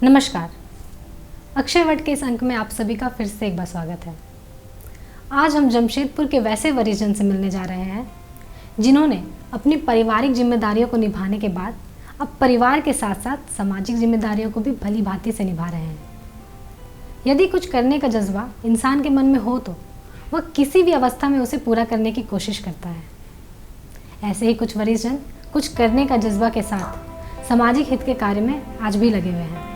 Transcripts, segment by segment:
नमस्कार। अक्षयवट के इस अंक में आप सभी का फिर से एक बार स्वागत है। आज हम जमशेदपुर के वैसे वरिजन से मिलने जा रहे हैं जिन्होंने अपनी पारिवारिक जिम्मेदारियों को निभाने के बाद अब परिवार के साथ साथ सामाजिक जिम्मेदारियों को भी भली भांति से निभा रहे हैं। यदि कुछ करने का जज्बा इंसान के मन में हो तो वह किसी भी अवस्था में उसे पूरा करने की कोशिश करता है। ऐसे ही कुछ वरिजन कुछ करने का जज्बा के साथ सामाजिक हित के कार्य में आज भी लगे हुए हैं।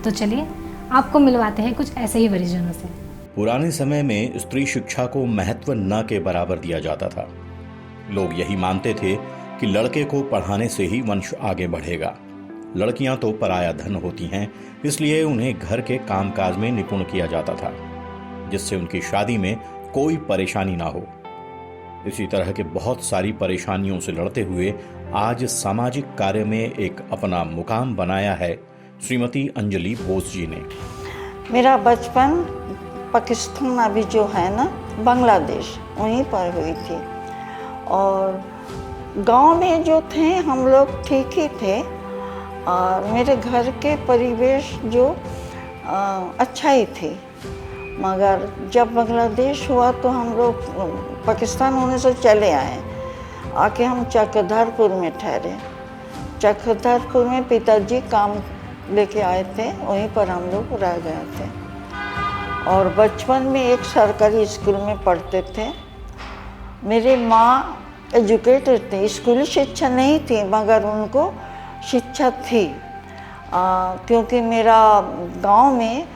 तो चलिए आपको मिलवाते हैं कुछ ऐसे ही वरिजनों से। पुराने समय में स्त्री शिक्षा को महत्व न के बराबर दिया जाता था। लोग यही मानते थे कि लड़के को पढ़ाने से ही वंश आगे बढ़ेगा। लड़कियां तो पराया धन होती हैं, इसलिए उन्हें घर के कामकाज में निपुण किया जाता था, जिससे उनकी शादी में कोई परेशानी ना हो। इसी तरह के बहुत सारी परेशानियों से लड़ते हुए आज सामाजिक कार्य में एक अपना मुकाम बनाया है श्रीमती अंजलि बोस जी ने। मेरा बचपन पाकिस्तान अभी जो है ना, बांग्लादेश, वहीं पर हुई थी। और गांव में जो थे हम लोग ठीक ही थे और मेरे घर के परिवेश जो अच्छा ही थी। मगर जब बांग्लादेश हुआ तो हम लोग पाकिस्तान होने से चले आए। आके हम चक्रधरपुर में ठहरे। चक्रधरपुर में पिताजी काम लेके आए थे, वहीं पर हम लोग रह गए थे। और बचपन में एक सरकारी स्कूल में पढ़ते थे। मेरी माँ एजुकेटेड थे, स्कूली शिक्षा नहीं थी मगर उनको शिक्षा थी। क्योंकि मेरा गांव में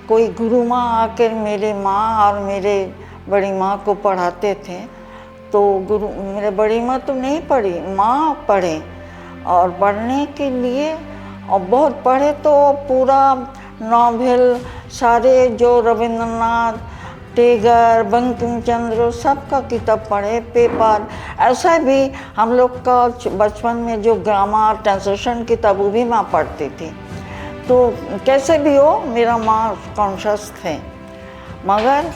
कोई गुरु माँ आकर मेरे माँ और मेरे बड़ी माँ को पढ़ाते थे। तो मेरे बड़ी माँ तो नहीं पढ़ी, माँ पढ़े। और पढ़ने के लिए और बहुत पढ़े तो पूरा नॉवेल सारे जो रविंद्रनाथ, टैगोर, बंकिम चंद्र सबका किताब पढ़े, पेपर। ऐसा भी हम लोग का बचपन में जो ग्रामर ट्रांसलेशन किताब वो भी माँ पढ़ती थी। तो कैसे भी हो मेरा माँ कॉन्शियस थे। मगर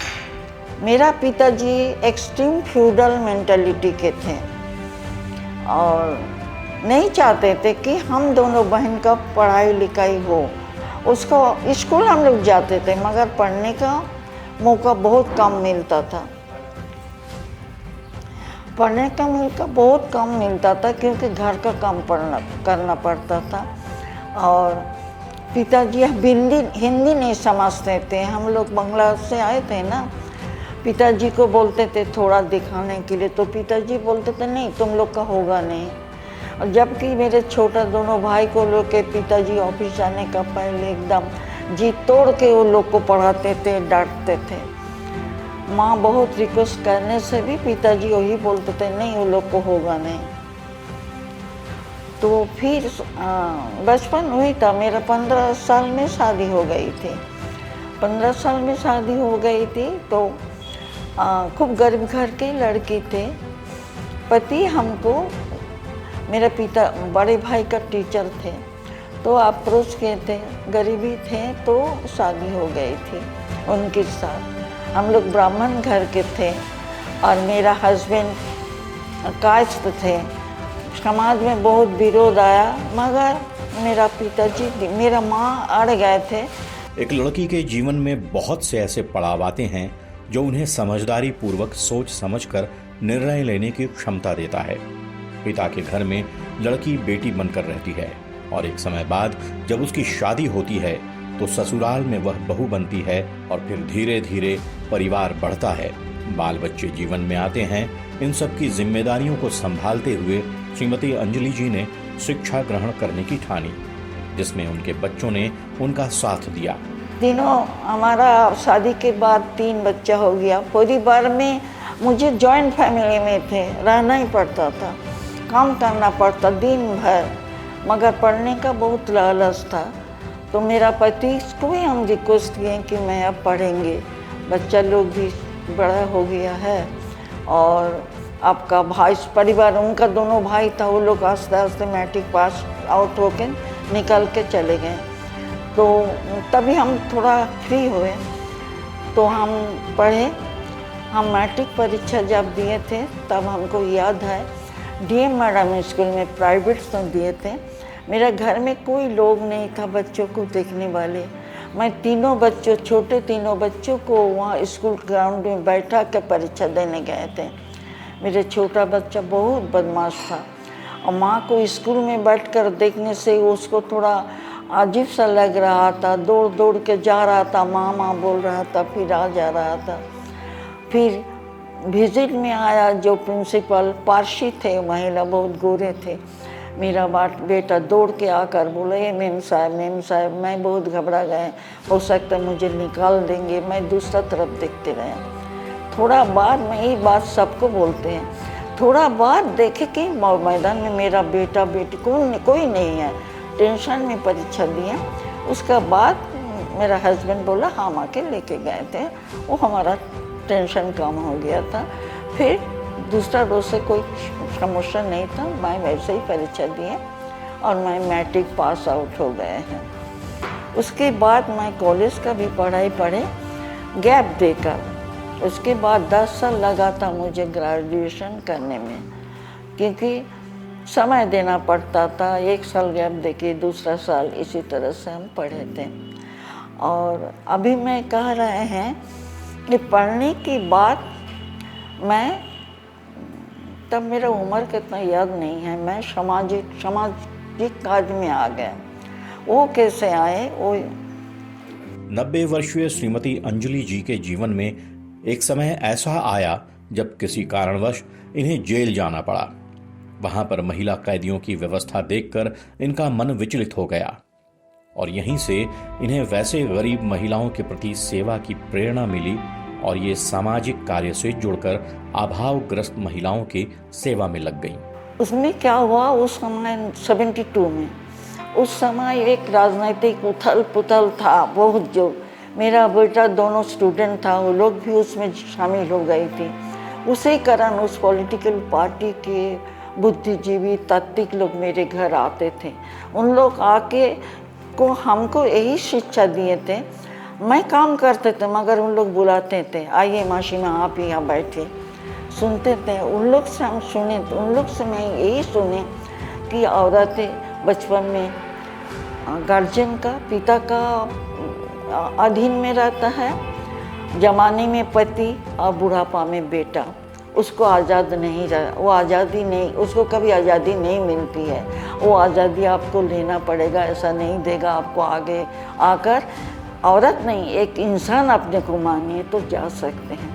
मेरा पिताजी एक्सट्रीम फ्यूडल मेंटालिटी के थे और नहीं चाहते थे कि हम दोनों बहन का पढ़ाई लिखाई हो। उसको स्कूल हम लोग जाते थे मगर पढ़ने का मौका बहुत कम मिलता था। पढ़ने का मौका बहुत कम मिलता था क्योंकि घर का काम करना पड़ता था। और पिताजी हिंदी नहीं समझते थे। हम लोग बांग्ला से आए थे ना। पिताजी को बोलते थे थोड़ा दिखाने के लिए, तो पिताजी बोलते थे नहीं तुम लोग का होगा नहीं। और जबकि मेरे छोटा दोनों भाई को लोग के पिताजी ऑफिस जाने का पहले एकदम जी तोड़ के वो लोग को पढ़ाते थे, डांटते थे। माँ बहुत रिक्वेस्ट करने से भी पिताजी वही बोलते थे नहीं वो लोग को होगा नहीं। तो फिर बचपन हुई था मेरा। 15 साल में शादी हो गई थी। 15 साल में शादी हो गई थी तो खूब गरीब घर के लड़की थे। पति हमको, मेरे पिता बड़े भाई का टीचर थे तो अप्रोच किए थे, गरीबी थे तो शादी हो गई थी उनके साथ। हम लोग ब्राह्मण घर के थे और मेरा हस्बैंड कास्ट थे। समाज में बहुत विरोध आया मगर मेरा पिताजी, मेरा माँ अड़ गए थे। एक लड़की के जीवन में बहुत से ऐसे पड़ाव आते हैं जो उन्हें समझदारी पूर्वक सोच समझकर निर्णय लेने की क्षमता देता है। पिता के घर में लड़की बेटी बनकर रहती है और एक समय बाद जब उसकी शादी होती है तो ससुराल में वह बहू बनती है और फिर धीरे धीरे परिवार बढ़ता है, बाल बच्चे जीवन में आते हैं। इन सब की जिम्मेदारियों को संभालते हुए श्रीमती अंजलि जी ने शिक्षा ग्रहण करने की ठानी, जिसमें उनके बच्चों ने उनका साथ दिया। तीनों हमारा शादी के बाद 3 बच्चा हो गया। परिवार में मुझे जॉइंट फैमिली में थे, रहना ही पड़ता था, काम करना पड़ता दिन भर। मगर पढ़ने का बहुत लालच था तो मेरा पति को भी हम रिक्वेस्ट किए कि मैं अब पढ़ेंगे, बच्चा लोग भी बड़ा हो गया है और आपका भाई परिवार, उनका दोनों भाई था, वो लोग आस्ते आस्ते मैट्रिक पास आउट होके निकल के चले गए। तो तभी हम थोड़ा फ्री हुए तो हम पढ़े। हम मैट्रिक परीक्षा जब दिए थे तब हमको याद है डीएम मैडम स्कूल में प्राइवेट तो दिए थे मेरा घर में कोई लोग नहीं था बच्चों को देखने वाले। मैं छोटे तीनों बच्चों को वहाँ स्कूल ग्राउंड में बैठा के परीक्षा देने गए थे। मेरा छोटा बच्चा बहुत बदमाश था और माँ को स्कूल में बैठकर देखने से उसको थोड़ा अजीब सा लग रहा था। दौड़ दौड़ के जा रहा था, माँ माँ बोल रहा था, फिर आ जा रहा था। फिर विजिट में आया जो प्रिंसिपल पारसी थे, महिला बहुत गोरे थे। मेरा बेटा दौड़ के आकर बोला, ये मैम साहब मैं बहुत घबरा गए, हो सकता है मुझे निकाल देंगे। मैं दूसरा तरफ देखते रहे। थोड़ा बाद में ये बात सबको बोलते हैं, थोड़ा बाद देखे कि मैदान में मेरा बेटा बेटी कोई नहीं है, टेंशन में परीक्षा दिया। उसका बाद मेरा हस्बैंड बोला हम आके लेके गए थे, वो हमारा टेंशन कम हो गया था। फिर दूसरा रोज से कोई समस्या नहीं था, मैं वैसे ही परीक्षा दिए और मैं मैट्रिक पास आउट हो गए हैं। उसके बाद मैं कॉलेज का भी पढ़ाई पढ़े गैप देकर। उसके बाद 10 साल लगा था मुझे ग्रेजुएशन करने में, क्योंकि समय देना पड़ता था। 1 साल गैप देके दूसरा साल इसी तरह से हम पढ़े थे। और अभी मैं कह रहे हैं कि पढ़ने की बात मैं तब मेरा उम्र कितना याद नहीं है, मैं सामाजिक कार्य में आ गया। वो कैसे आए वो 90 वर्षीय श्रीमती अंजलि जी के जीवन में एक समय ऐसा आया जब किसी कारणवश इन्हें जेल जाना पड़ा। वहां पर महिला कैदियों की व्यवस्था देखकर इनका मन विचलित हो गया और यहीं से इन्हें वैसे गरीब महिलाओं के प्रति सेवा की प्रेरणा मिली और ये सामाजिक कार्य से जुड़कर अभावग्रस्त महिलाओं की सेवा में लग गईं। उसमें क्या हुआ, उस समय 72 में उस समय एक राजनीतिक उथल पुथल था बहुत। जो मेरा बेटा दोनों स्टूडेंट था, वो लोग भी उसमें शामिल हो गई थी। उसी कारण उस पॉलिटिकल पार्टी के बुद्धिजीवी तात्विक लोग मेरे घर आते थे। उन लोग आके को हमको यही शिक्षा दिए थे। मैं काम करते थे मगर उन लोग बुलाते थे, आइए मासी माँ आप यहाँ बैठे, सुनते थे। उन लोग से हम सुने, उन लोग से मैं यही सुने कि औरतें बचपन में गार्जियन का, पिता का अधीन में रहता है, जवानी में पति और बुढ़ापा में बेटा। उसको आज़ाद नहीं रह, वो आज़ादी नहीं, उसको कभी आज़ादी नहीं मिलती है। वो आज़ादी आपको लेना पड़ेगा, ऐसा नहीं देगा आपको। आगे आकर औरत नहीं एक इंसान अपने को मानिए तो जा सकते हैं।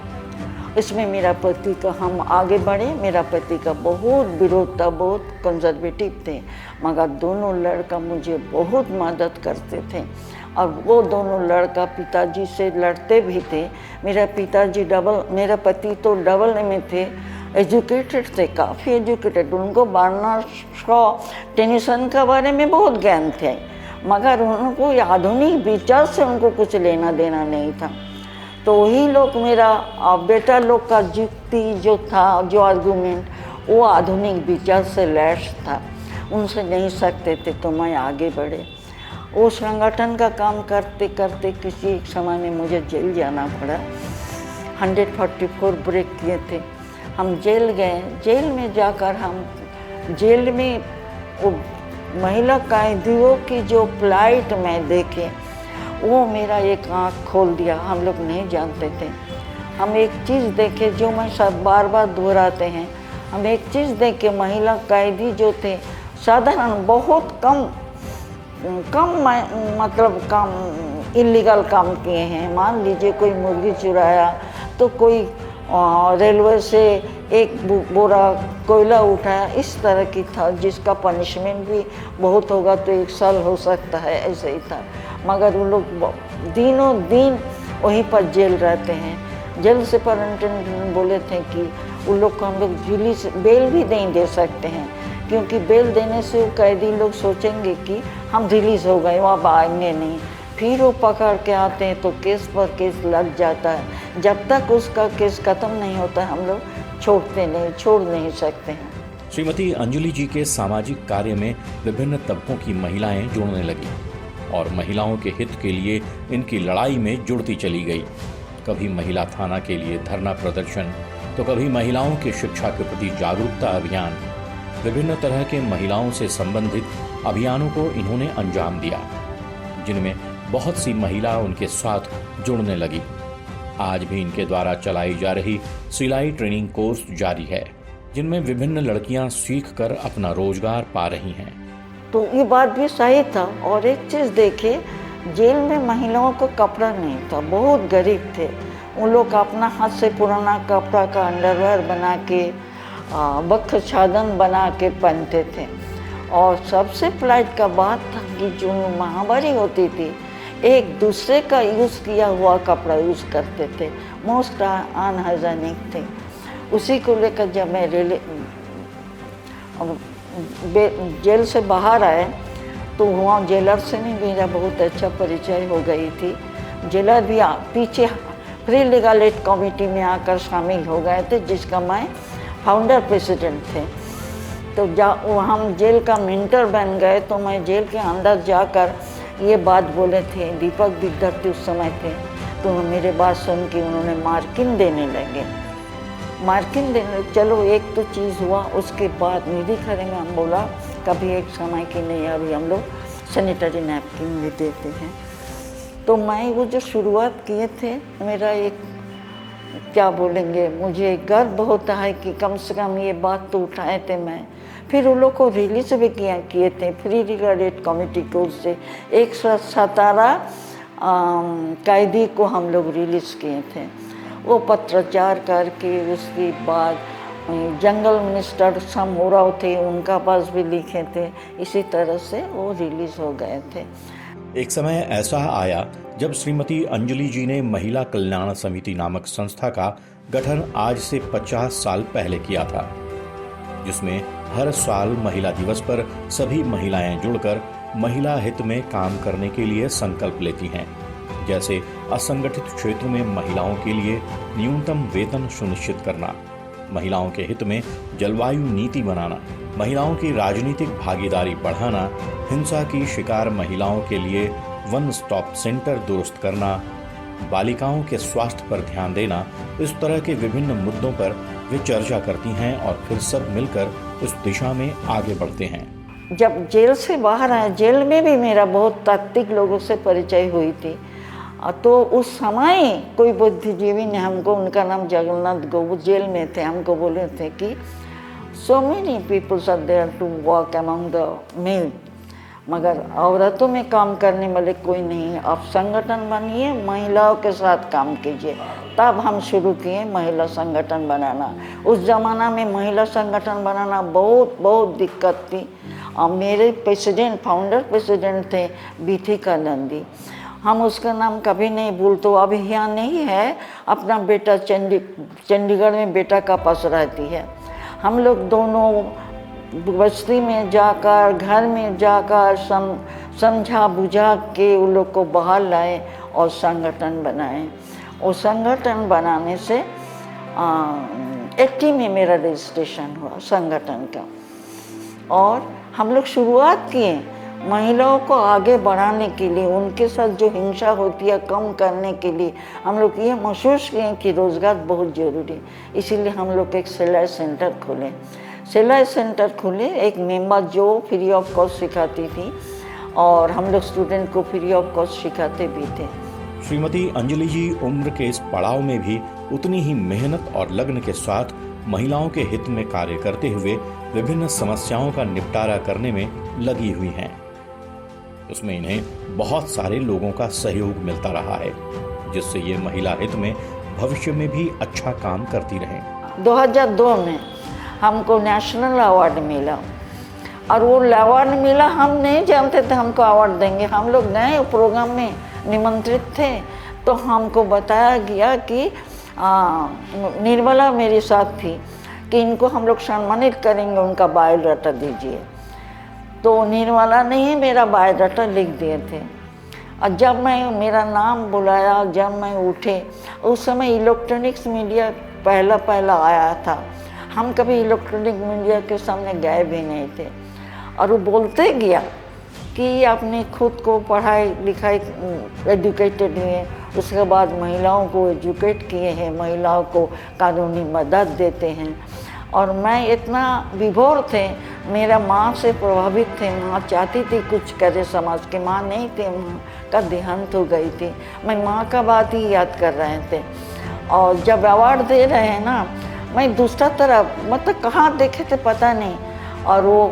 इसमें मेरा पति का हम आगे बढ़े। मेरा पति का बहुत विरोध था, बहुत कंजर्वेटिव थे, मगर दोनों लड़का मुझे बहुत मदद करते थे। और वो दोनों लड़का पिताजी से लड़ते भी थे। मेरा पति तो डबल में थे, एजुकेटेड थे, काफ़ी एजुकेटेड। उनको वार्नर शॉ टेनिसन के बारे में बहुत ज्ञान थे, मगर उनको आधुनिक विचार से उनको कुछ लेना देना नहीं था। तो वही लोग मेरा बेटा लोग का युक्ति जो था, जो आर्गूमेंट, वो आधुनिक विचार से लैस था, उनसे नहीं सकते थे। तो मैं आगे बढ़े। वो संगठन का काम करते करते किसी एक समय में मुझे जेल जाना पड़ा। 144 ब्रेक किए थे, हम जेल गए। जेल में जाकर हम जेल में वो महिला कैदियों की जो फ्लाइट में देखे, वो मेरा एक आँख खोल दिया। हम लोग नहीं जानते थे। हम एक चीज़ देखे जो मैं सब बार बार दोहराते हैं। हम एक चीज़ देखे, महिला कैदी जो थे साधारण बहुत कम मतलब काम इलीगल काम किए हैं। मान लीजिए कोई मुर्गी चुराया तो कोई रेलवे से एक बोरा कोयला उठाया, इस तरह की था, जिसका पनिशमेंट भी बहुत होगा तो 1 साल हो सकता है, ऐसे ही था। मगर वो लोग दिनों दिन वहीं पर जेल रहते हैं। जेल से सुपरिटेंडेंट बोले थे कि उन लोग को हम लोग रिलीज बेल भी नहीं दे सकते हैं, क्योंकि बेल देने से वो कैदी लोग सोचेंगे कि हम रिलीज़ हो गए, वहाँ आएंगे नहीं। फिर वो पकड़ के आते हैं तो केस पर केस लग जाता है। जब तक उसका केस ख़त्म नहीं होता हम लोग छोड़ नहीं सकते हैं। श्रीमती अंजलि जी के सामाजिक कार्य में विभिन्न तबकों की महिलाएं जुड़ने लगी और महिलाओं के हित के लिए इनकी लड़ाई में जुड़ती चली गई। कभी महिला थाना के लिए धरना प्रदर्शन, तो कभी महिलाओं की शिक्षा के प्रति जागरूकता अभियान। विभिन्न तरह के महिलाओं से संबंधित अभियानों को इन्होंने अंजाम दिया, जिनमें बहुत सी महिला उनके साथ जुड़ने लगी। आज भी इनके द्वारा चलाई जा रही सिलाई ट्रेनिंग कोर्स जारी है, जिनमें विभिन्न लड़कियां सीखकर अपना रोजगार पा रही हैं। तो ये बात भी सही था। और एक चीज़ देखिए, जेल में महिलाओं को कपड़ा नहीं था, बहुत गरीब थे। उन लोग अपना हाथ से पुराना कपड़ा का अंडरवेयर बना के, बख छादन बना के पहनते थे। और सबसे प्लाइट का बात था कि जो महामारी होती थी, एक दूसरे का यूज़ किया हुआ कपड़ा यूज़ करते थे, मोस्ट अनहाइजीनिक थे। उसी को लेकर जब मैं जेल से बाहर आए तो वहाँ जेलर से भी मेरा बहुत अच्छा परिचय हो गई थी। जेलर भी पीछे फ्री लीगल एड कमेटी में आकर शामिल हो गए थे, जिसका मैं फाउंडर प्रेसिडेंट थे। तो हम जेल का मेंटर बन गए। तो मैं जेल के अंदर जाकर ये बात बोले थे, दीपक विद्यार्थी उस समय थे, तो मेरे बात सुन के उन्होंने मार्किंग देने लगे। मार्किंग देने, चलो एक तो चीज़ हुआ। उसके बाद निधि करेंगे, हम बोला कभी एक समय की नहीं, अभी हम लोग सैनिटरी नैपकिन भी देते हैं। तो मैं वो जो शुरुआत किए थे, मेरा एक क्या बोलेंगे, मुझे गर्व होता है कि कम से कम ये बात तो उठाए थे मैं। फिर उन लोग को रिलीज भी किए थे free legal aid committee course से। 117 कैदी को हम लोग रिलीज़ किए थे। वो पत्राचार करके उसके बाद जंगल मिनिस्टर समोराव थे, उनका पास भी लिखे थे। इसी तरह से वो रिलीज़ हो गए थे। एक समय ऐसा आया जब श्रीमती अंजलि जी ने महिला कल्याण समिति नामक संस्था का गठन आज से 50 साल पहले किया था, जिसमें हर साल महिला दिवस पर सभी महिलाएं जुड़कर महिला हित में काम करने के लिए संकल्प लेती हैं। जैसे असंगठित क्षेत्र में महिलाओं के लिए न्यूनतम वेतन सुनिश्चित करना, महिलाओं के हित में जलवायु नीति बनाना, महिलाओं की राजनीतिक भागीदारी बढ़ाना, हिंसा की शिकार महिलाओं के लिए वन स्टॉप सेंटर दुरुस्त करना, बालिकाओं के स्वास्थ्य पर ध्यान देना। इस तरह के विभिन्न मुद्दों पर वे चर्चा करती हैं और फिर सब मिलकर उस दिशा में आगे बढ़ते हैं। जब जेल से बाहर आए, जेल में भी मेरा बहुत तात्विक लोगों से परिचय हुई थी। तो उस समय कोई बुद्धिजीवी ने हमको, उनका नाम जगन्नाथ गो, जेल में थे, हमको बोले थे कि so many people are there to work among the men, मगर औरतों में काम करने वाले कोई नहीं है। आप संगठन बनिए, महिलाओं के साथ काम कीजिए। तब हम शुरू किए महिला संगठन बनाना। उस ज़माना में महिला संगठन बनाना बहुत बहुत दिक्कत थी। और मेरे प्रेसिडेंट, फाउंडर प्रेसिडेंट थे बीथिका नंदी। हम उसका नाम कभी नहीं भूलते। अभी यहाँ नहीं है, अपना बेटा चंडीगढ़ में बेटा का पास रहती है। हम लोग दोनों बस्ती में जाकर, घर में जाकर समझा बुझा के उन लोग को बाहर लाए और संगठन बनाए। और संगठन बनाने से 80 में मेरा रजिस्ट्रेशन हुआ संगठन का। और हम लोग शुरुआत किए महिलाओं को आगे बढ़ाने के लिए, उनके साथ जो हिंसा होती है कम करने के लिए। हम लोग ये महसूस किए कि रोज़गार बहुत ज़रूरी है। इसीलिए हम लोग एक सिलाई सेंटर खोले। सिलाई सेंटर खोले, एक मेंबर जो फ्री ऑफ कॉस्ट सिखाती थी, और हम लोग स्टूडेंट को फ्री ऑफ कॉस्ट सिखाते भी थे। श्रीमती अंजलि जी उम्र के इस पड़ाव में भी उतनी ही मेहनत और लगन के साथ महिलाओं के हित में कार्य करते हुए विभिन्न समस्याओं का निपटारा करने में लगी हुई हैं। उसमें इन्हें बहुत सारे लोगों का सहयोग मिलता रहा है, जिससे ये महिला हित में भविष्य में भी अच्छा काम करती रहें। 2002 में हमको नेशनल अवार्ड मिला, और वो अवार्ड मिला, हम नहीं जानते थे हमको अवार्ड देंगे। हम लोग नए प्रोग्राम में निमंत्रित थे, तो हमको बताया गया कि निर्मला मेरे साथ थी कि इनको हम लोग सम्मानित करेंगे, उनका बायोडाटा दीजिए। तो निर्मला ने मेरा बायोडाटा लिख दिए थे। और जब मैं मेरा नाम बुलाया, जब मैं उठे, उस समय इलेक्ट्रॉनिक्स मीडिया पहला आया था। हम कभी इलेक्ट्रॉनिक मीडिया के सामने गए भी नहीं थे। और वो बोलते गया कि आपने खुद को पढ़ाई लिखाई एजुकेटेड हुए, उसके बाद महिलाओं को एजुकेट किए हैं, महिलाओं को कानूनी मदद देते हैं। और मैं इतना विभोर थे, मेरा माँ से प्रभावित थे। माँ चाहती थी कुछ करे समाज की, माँ नहीं थी, माँ का देहांत हो गई थी। मैं माँ का बात ही याद कर रहे थे। और जब अवार्ड दे रहे हैं ना, मैं दूसरा तरफ मतलब कहाँ देखे थे पता नहीं, और वो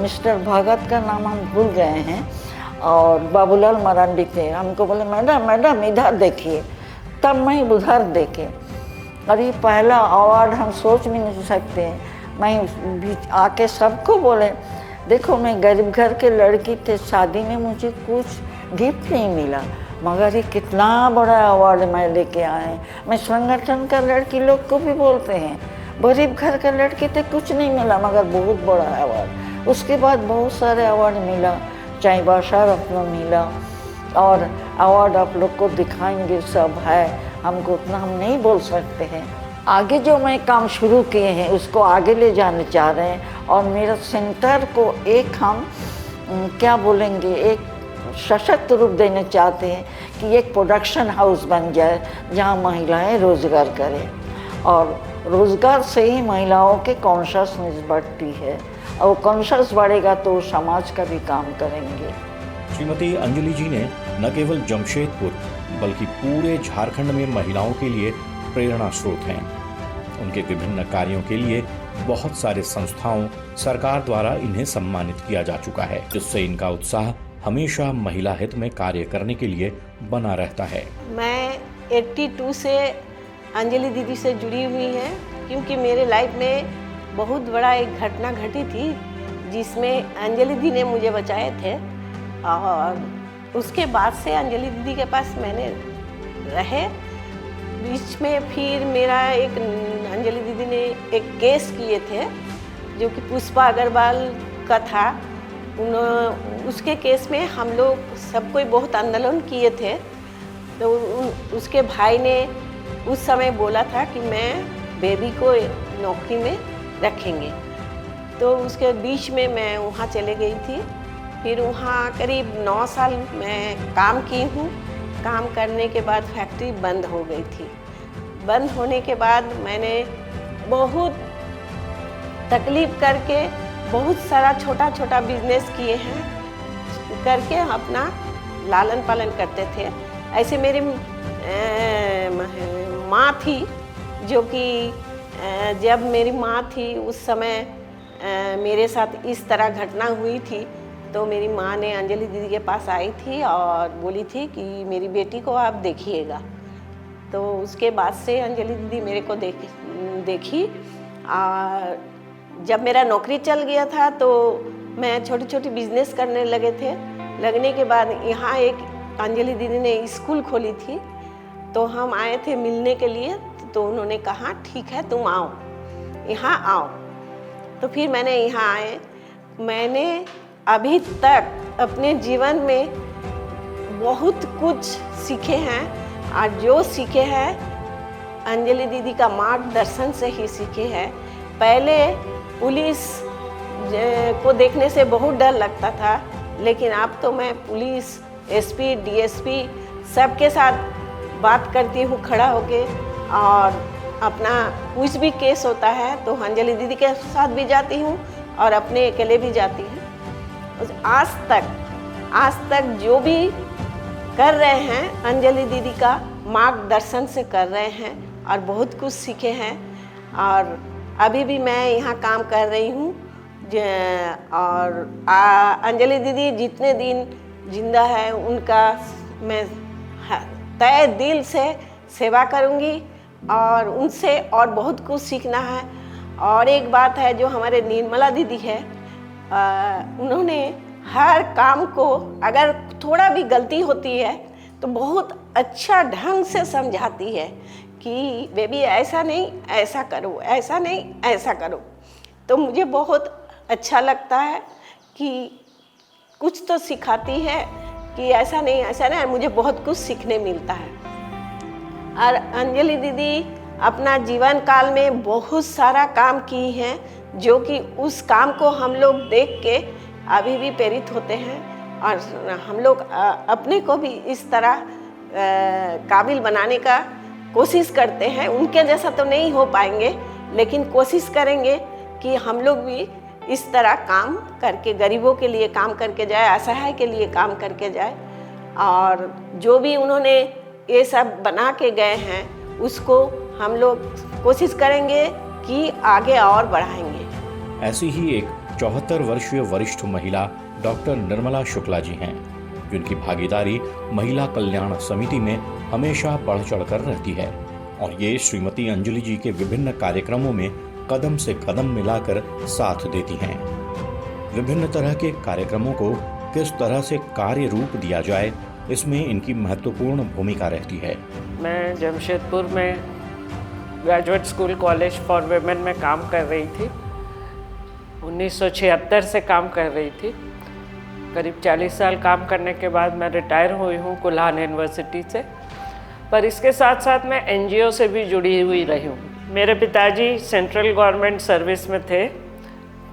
मिस्टर भगत का नाम हम भूल गए हैं, और बाबूलाल मरांडी थे। हमको बोले मैडम मैडम इधर देखिए, तब मैं उधर देखे। और ये पहला अवार्ड हम सोच भी नहीं सकते। मैं भी आके सबको बोले, देखो मैं गरीब घर के लड़की थे, शादी में मुझे कुछ गिफ्ट नहीं मिला, मगर ये कितना बड़ा अवार्ड मैं लेके आए। मैं संगठन का लड़की लोग को भी बोलते हैं, गरीब घर के लड़की थे, कुछ नहीं मिला मगर बहुत बड़ा अवार्ड। उसके बाद बहुत सारे अवार्ड मिला, चाहे बादशाह रत्न मिला, और अवार्ड आप लोग को दिखाएंगे, सब है, हमको उतना हम नहीं बोल सकते हैं। आगे जो मैं काम शुरू किए हैं उसको आगे ले जाने चाह रहे हैं, और मेरा सेंटर को एक हम क्या बोलेंगे, एक सशक्त रूप देना चाहते हैं कि एक प्रोडक्शन हाउस बन जाए जहां महिलाएं रोज़गार करें, और रोज़गार से ही महिलाओं के कॉन्शसनेस बढ़ती है, और वो कॉन्शस बढ़ेगा तो समाज का भी काम करेंगे। श्रीमती अंजलि जी ने न केवल जमशेदपुर बल्कि पूरे झारखंड में महिलाओं के लिए प्रेरणा स्रोत हैं। उनके विभिन्न कार्यों के लिए बहुत सारे संस्थाओं, सरकार द्वारा इन्हें सम्मानित किया जा चुका है, जिससे इनका उत्साह हमेशा महिला हित में कार्य करने के लिए बना रहता है। मैं 82 से अंजलि दीदी से जुड़ी हुई है, क्योंकि मेरे लाइफ में बहुत बड़ा एक घटना घटी थी जिसमें अंजलि दीदी ने मुझे बचाए थे। और उसके बाद से अंजलि दीदी के पास मैंने रहे। बीच में फिर मेरा एक अंजलि दीदी ने एक केस किए थे जो कि पुष्पा अग्रवाल का था। उसके केस में हम लोग सब कोई बहुत आंदोलन किए थे। तो उसके भाई ने उस समय बोला था कि मैं बेबी को नौकरी में रखेंगे। तो उसके बीच में मैं वहाँ चले गई थी। फिर वहाँ करीब 9 साल मैं काम की हूँ। काम करने के बाद फैक्ट्री बंद हो गई थी। बंद होने के बाद मैंने बहुत तकलीफ करके बहुत सारा छोटा छोटा बिजनेस किए हैं, करके अपना लालन पालन करते थे। ऐसे मेरी माँ थी, जो कि जब मेरी माँ थी उस समय मेरे साथ इस तरह घटना हुई थी, तो मेरी माँ ने अंजलि दीदी के पास आई थी और बोली थी कि मेरी बेटी को आप देखिएगा। तो उसके बाद से अंजलि दीदी मेरे को देखी। और जब मेरा नौकरी चल गया था तो मैं छोटी छोटी बिजनेस करने लगे थे। लगने के बाद यहाँ एक अंजलि दीदी ने स्कूल खोली थी, तो हम आए थे मिलने के लिए। तो उन्होंने कहा ठीक है तुम आओ, यहाँ आओ। तो फिर मैंने यहाँ आए। मैंने अभी तक अपने जीवन में बहुत कुछ सीखे हैं, और जो सीखे हैं अंजलि दीदी का मार्गदर्शन से ही सीखे हैं। पहले पुलिस को देखने से बहुत डर लगता था, लेकिन अब तो मैं पुलिस, एसपी, डीएसपी सबके साथ बात करती हूँ खड़ा होके। और अपना कुछ भी केस होता है तो अंजलि दीदी के साथ भी जाती हूँ और अपने अकेले भी जाती हूँ। आज तक जो भी कर रहे हैं अंजलि दीदी का मार्गदर्शन से कर रहे हैं, और बहुत कुछ सीखे हैं। और अभी भी मैं यहाँ काम कर रही हूँ। और अंजलि दीदी जितने दिन जिंदा है उनका मैं तय दिल से सेवा करूँगी, और उनसे और बहुत कुछ सीखना है। और एक बात है, जो हमारे निर्मला दीदी है, उन्होंने हर काम को अगर थोड़ा भी गलती होती है तो बहुत अच्छा ढंग से समझाती है कि बेबी ऐसा नहीं ऐसा करो, ऐसा नहीं ऐसा करो। तो मुझे बहुत अच्छा लगता है कि कुछ तो सिखाती है कि ऐसा नहीं, मुझे बहुत कुछ सीखने मिलता है। और अंजलि दीदी अपना जीवन काल में बहुत सारा काम की हैं, जो कि उस काम को हम लोग देख के अभी भी प्रेरित होते हैं। और हम लोग अपने को भी इस तरह काबिल बनाने का कोशिश करते हैं। उनके जैसा तो नहीं हो पाएंगे, लेकिन कोशिश करेंगे कि हम लोग भी इस तरह काम करके गरीबों के लिए काम करके जाए, असहाय के लिए काम करके जाए। और जो भी उन्होंने ये सब बना के गए हैं उसको हम लोग कोशिश करेंगे कि आगे और बढ़ाएंगे। ऐसी ही एक 74 वर्षीय वरिष्ठ महिला डॉक्टर निर्मला शुक्ला जी हैं, जिनकी भागीदारी महिला कल्याण समिति में हमेशा बढ़ चढ़कर रहती है और ये श्रीमती अंजलि जी के विभिन्न कार्यक्रमों में कदम से कदम मिलाकर साथ देती हैं। विभिन्न तरह के कार्यक्रमों को किस तरह से कार्य रूप दिया जाए, इसमें इनकी महत्वपूर्ण भूमिका रहती है। मैं जमशेदपुर में graduate school college for women में काम कर रही थी। 1976 से काम कर रही थी। करीब 40 साल काम करने के बाद मैं रिटायर हुई हूँ कुल्हान यूनिवर्सिटी से, पर इसके साथ साथ मैं NGO से भी जुड़ी हुई रही हूँ। मेरे पिताजी सेंट्रल गवर्नमेंट सर्विस में थे,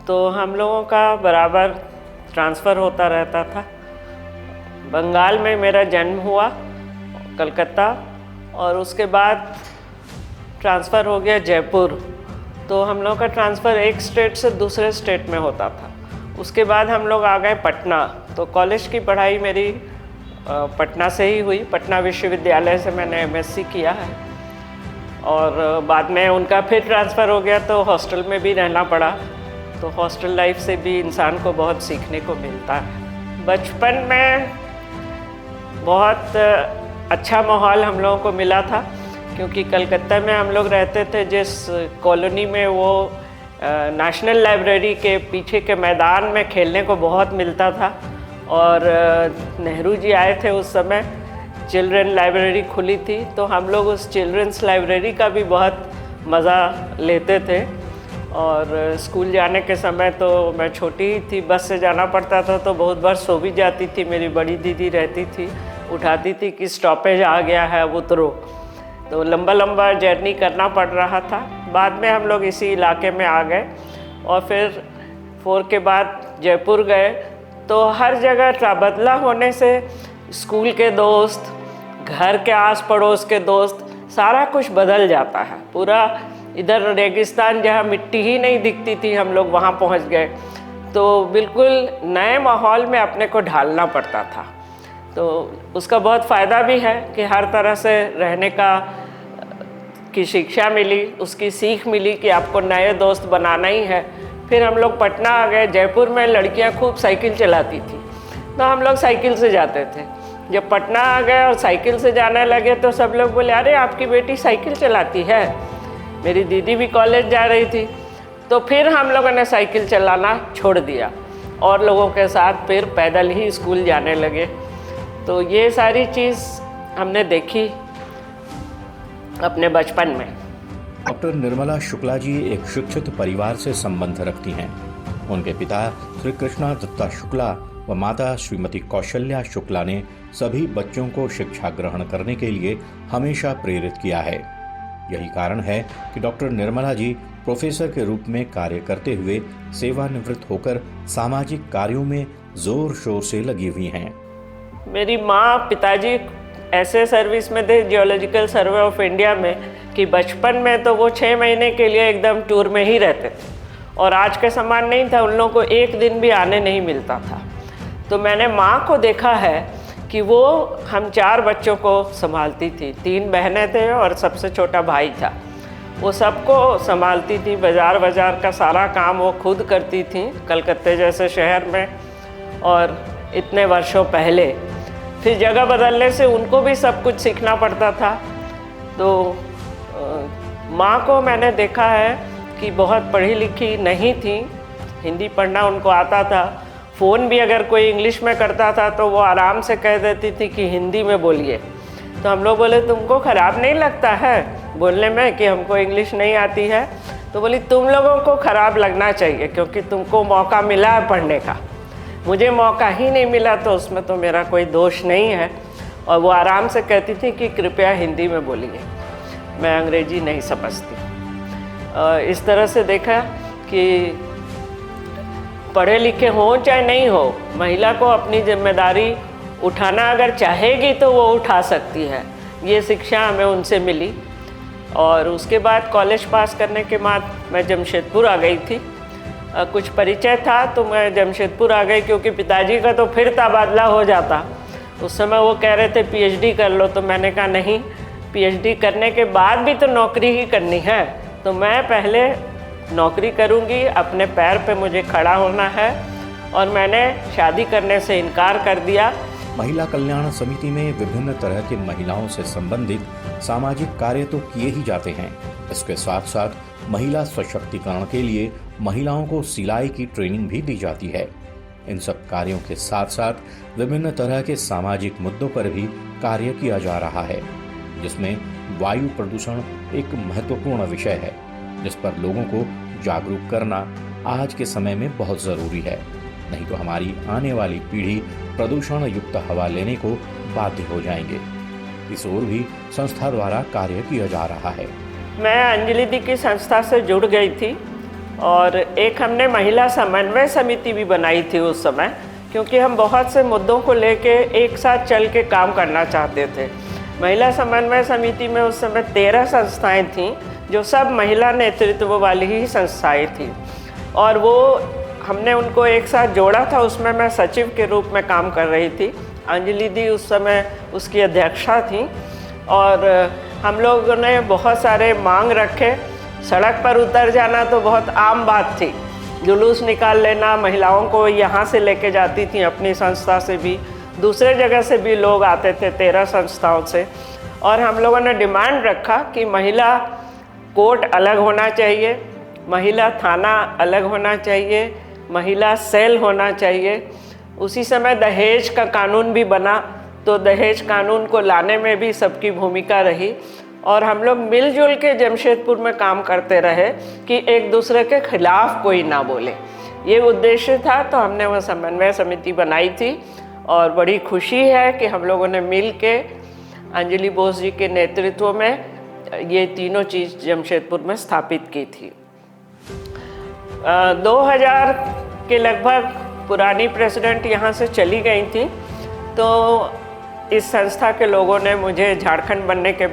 तो हम लोगों का बराबर ट्रांसफ़र होता रहता था। बंगाल में मेरा जन्म हुआ, कलकत्ता, और उसके बाद ट्रांसफ़र हो गया जयपुर। तो हम लोग का ट्रांसफ़र एक स्टेट से दूसरे स्टेट में होता था। उसके बाद हम लोग आ गए पटना। तो कॉलेज की पढ़ाई मेरी पटना से ही हुई। पटना विश्वविद्यालय से मैंने MSc किया है और बाद में उनका फिर ट्रांसफ़र हो गया तो हॉस्टल में भी रहना पड़ा। तो हॉस्टल लाइफ से भी इंसान को बहुत सीखने को मिलता है। बचपन में बहुत अच्छा माहौल हम लोगों को मिला था, क्योंकि कलकत्ता में हम लोग रहते थे जिस कॉलोनी में, वो नेशनल लाइब्रेरी के पीछे के मैदान में खेलने को बहुत मिलता था। और नेहरू जी आए थे उस समय, चिल्ड्रन लाइब्रेरी खुली थी, तो हम लोग उस चिल्ड्रंस लाइब्रेरी का भी बहुत मज़ा लेते थे। और स्कूल जाने के समय तो मैं छोटी ही थी, बस से जाना पड़ता था, तो बहुत बार सो भी जाती थी। मेरी बड़ी दीदी रहती थी, उठाती थी कि स्टॉपेज आ गया है, अब उतरो। तो लंबा लंबा जर्नी करना पड़ रहा था। बाद में हम लोग इसी इलाके में आ गए और फिर 4 के बाद जयपुर गए। तो हर जगह तबादला होने से स्कूल के दोस्त, घर के आस पड़ोस के दोस्त, सारा कुछ बदल जाता है। पूरा इधर रेगिस्तान जहाँ मिट्टी ही नहीं दिखती थी, हम लोग वहाँ पहुँच गए। तो बिल्कुल नए माहौल में अपने को ढालना पड़ता था। तो उसका बहुत फ़ायदा भी है कि हर तरह से रहने की शिक्षा मिली, उसकी सीख मिली कि आपको नए दोस्त बनाना ही है। फिर हम लोग पटना आ गए। जयपुर में लड़कियां खूब साइकिल चलाती थी, तो हम लोग साइकिल से जाते थे। जब पटना आ गए और साइकिल से जाने लगे तो सब लोग बोले, अरे आपकी बेटी साइकिल चलाती है। मेरी दीदी भी कॉलेज जा रही थी, तो फिर हम लोगों ने साइकिल चलाना छोड़ दिया और लोगों के साथ फिर पैदल ही स्कूल जाने लगे। तो ये सारी चीज़ हमने देखी अपने बचपन में। डॉक्टर निर्मला शुक्ला जी एक शिक्षित परिवार से संबंध रखती हैं। उनके पिता श्री कृष्णा दत्ता शुक्ला व माता श्रीमती कौशल्या शुक्ला ने सभी बच्चों को शिक्षा ग्रहण करने के लिए हमेशा प्रेरित किया है। यही कारण है कि डॉक्टर निर्मला जी प्रोफेसर के रूप में कार्य करते हुए सेवानिवृत्त होकर सामाजिक कार्यों में जोर शोर से लगी हुई हैं। मेरी माँ पिताजी ऐसे सर्विस में थे जियोलॉजिकल सर्वे ऑफ इंडिया में कि बचपन में तो वो 6 महीने के लिए एकदम टूर में ही रहते थे और आज के समान नहीं था, उन लोगों को एक दिन भी आने नहीं मिलता था। तो मैंने माँ को देखा है कि वो हम 4 बच्चों को संभालती थी। 3 बहनें थे और सबसे छोटा भाई था। वो सबको संभालती थी। बाज़ार का सारा काम वो खुद करती थी कलकत्ते जैसे शहर में, और इतने वर्षों पहले। फिर जगह बदलने से उनको भी सब कुछ सीखना पड़ता था। तो माँ को मैंने देखा है कि बहुत पढ़ी लिखी नहीं थी, हिंदी पढ़ना उनको आता था। फ़ोन भी अगर कोई इंग्लिश में करता था तो वो आराम से कह देती थी कि हिंदी में बोलिए। तो हम लोग बोले, तुमको ख़राब नहीं लगता है बोलने में कि हमको इंग्लिश नहीं आती है? तो बोली, तुम लोगों को ख़राब लगना चाहिए क्योंकि तुमको मौका मिला है पढ़ने का, मुझे मौका ही नहीं मिला, तो उसमें तो मेरा कोई दोष नहीं है। और वो आराम से कहती थी कि कृपया हिंदी में बोलिए, मैं अंग्रेजी नहीं समझती। इस तरह से देखा कि पढ़े लिखे हों चाहे नहीं हो, महिला को अपनी जिम्मेदारी उठाना अगर चाहेगी तो वो उठा सकती है। ये शिक्षा हमें उनसे मिली। और उसके बाद कॉलेज पास करने के बाद मैं जमशेदपुर आ गई थी। कुछ परिचय था तो मैं जमशेदपुर आ गई, क्योंकि पिताजी का तो फिर तबादला हो जाता। उस समय वो कह रहे थे पीएचडी कर लो, तो मैंने कहा नहीं, पीएचडी करने के बाद भी तो नौकरी ही करनी है, तो मैं पहले नौकरी करूँगी, अपने पैर पे मुझे खड़ा होना है। और मैंने शादी करने से इनकार कर दिया। महिला कल्याण समिति में विभिन्न तरह के महिलाओं से संबंधित सामाजिक कार्य तो किए ही जाते हैं। इसके साथ साथ महिला सशक्तिकरण के लिए महिलाओं को सिलाई की ट्रेनिंग भी दी जाती है। इन सब कार्यों के साथ साथ विभिन्न तरह के सामाजिक मुद्दों पर भी कार्य किया जा रहा है, जिसमें वायु प्रदूषण एक महत्वपूर्ण विषय है, जिस पर लोगों को जागरूक करना आज के समय में बहुत जरूरी है। नहीं तो हमारी आने वाली पीढ़ी प्रदूषण युक्त हवा लेने को बाध्य हो जाएंगे। इस ओर भी संस्था द्वारा कार्य किया जा रहा है। मैं अंजलि दी की संस्था से जुड़ गई थी और एक हमने महिला समन्वय समिति भी बनाई थी उस समय, क्योंकि हम बहुत से मुद्दों को लेके एक साथ चल के काम करना चाहते थे। महिला समन्वय समिति में उस समय 13 संस्थाएं थीं, जो सब महिला नेतृत्व वाली ही संस्थाएं थीं, और वो हमने उनको एक साथ जोड़ा था। उसमें मैं सचिव के रूप में काम कर रही थी। अंजलि दी उस समय उसकी अध्यक्षा थी, और हम लोगों ने बहुत सारे मांग रखे। सड़क पर उतर जाना तो बहुत आम बात थी, जुलूस निकाल लेना, महिलाओं को यहाँ से लेके जाती थी अपनी संस्था से भी, दूसरे जगह से भी लोग आते थे 13 संस्थाओं से। और हम लोगों ने डिमांड रखा कि महिला कोर्ट अलग होना चाहिए, महिला थाना अलग होना चाहिए, महिला सेल होना चाहिए। उसी समय दहेज का कानून भी बना, तो दहेज कानून को लाने में भी सबकी भूमिका रही, और हम लोग मिलजुल के जमशेदपुर में काम करते रहे कि एक दूसरे के खिलाफ कोई ना बोले। ये उद्देश्य था, तो हमने वो समन्वय समिति बनाई थी, और बड़ी खुशी है कि हम लोगों ने मिल के अंजलि बोस जी के नेतृत्व में ये तीनों चीज़ जमशेदपुर में स्थापित की थी। 2000 के लगभग पुरानी प्रेसिडेंट यहाँ से चली गई थी, तो इस संस्था के लोगों ने मुझे, झारखंड बनने के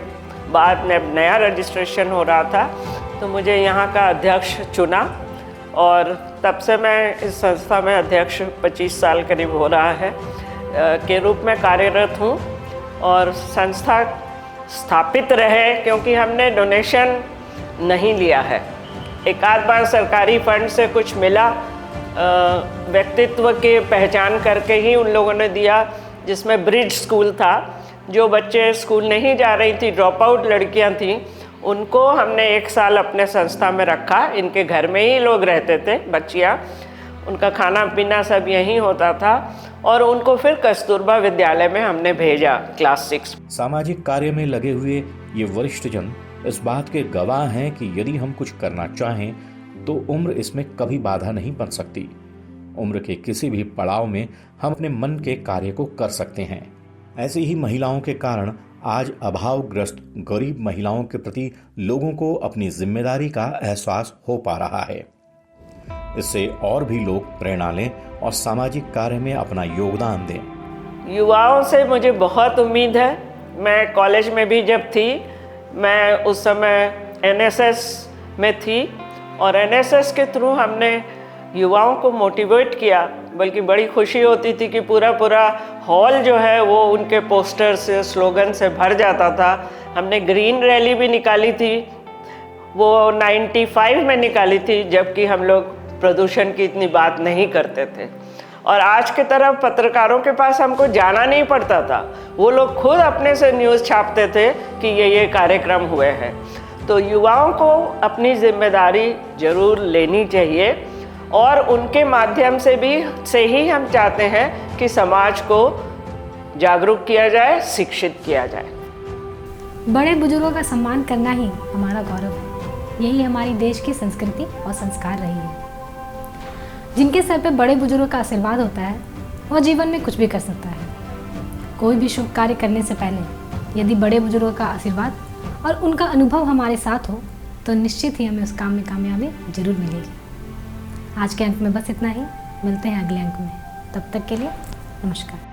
बाद नया रजिस्ट्रेशन हो रहा था, तो मुझे यहाँ का अध्यक्ष चुना, और तब से मैं इस संस्था में अध्यक्ष 25 साल करीब हो रहा है के रूप में कार्यरत हूँ। और संस्था स्थापित रहे क्योंकि हमने डोनेशन नहीं लिया है। एक आध बार सरकारी फंड से कुछ मिला, व्यक्तित्व के पहचान करके ही उन लोगों ने दिया, जिसमें ब्रिज स्कूल था। जो बच्चे स्कूल नहीं जा रही थी, ड्रॉप आउट लड़कियां थीं, उनको हमने 1 साल अपने संस्था में रखा। इनके घर में ही लोग रहते थे, बच्चियां, उनका खाना पीना सब यहीं होता था, और उनको फिर कस्तूरबा विद्यालय में हमने भेजा क्लास 6। सामाजिक कार्य में लगे हुए ये वरिष्ठ जन इस बात के गवाह हैं कि यदि हम कुछ करना चाहें तो उम्र इसमें कभी बाधा नहीं बन सकती। उम्र के किसी भी पड़ाव में हम अपने मन के कार्य को कर सकते हैं। ऐसी ही महिलाओं के कारण आज अभावग्रस्त गरीब महिलाओं के प्रति लोगों को अपनी जिम्मेदारी का एहसास हो पा रहा है। इससे और भी लोग प्रेरणा लें और सामाजिक कार्य में अपना योगदान दें। युवाओं से मुझे बहुत उम्मीद है। मैं कॉलेज में भी जब थी, मैं उस समय एनएसएस में थी, और एनएसएस के थ्रू हमने युवाओं को मोटिवेट किया। बल्कि बड़ी खुशी होती थी कि पूरा हॉल जो है वो उनके पोस्टर से, स्लोगन से भर जाता था। हमने ग्रीन रैली भी निकाली थी, वो 95 में निकाली थी, जबकि हम लोग प्रदूषण की इतनी बात नहीं करते थे। और आज के तरफ पत्रकारों के पास हमको जाना नहीं पड़ता था, वो लोग खुद अपने से न्यूज़ छापते थे कि ये कार्यक्रम हुए हैं। तो युवाओं को अपनी जिम्मेदारी जरूर लेनी चाहिए, और उनके माध्यम से ही हम चाहते हैं कि समाज को जागरूक किया जाए, शिक्षित किया जाए। बड़े बुजुर्गों का सम्मान करना ही हमारा गौरव है। यही हमारी देश की संस्कृति और संस्कार रही है। जिनके सर पे बड़े बुजुर्गों का आशीर्वाद होता है, वो जीवन में कुछ भी कर सकता है। कोई भी शुभ कार्य करने से पहले यदि बड़े बुजुर्गों का आशीर्वाद और उनका अनुभव हमारे साथ हो, तो निश्चित ही हमें उस काम में कामयाबी जरूर मिलेगी। आज के अंक में बस इतना ही। मिलते हैं अगले अंक में। तब तक के लिए नमस्कार।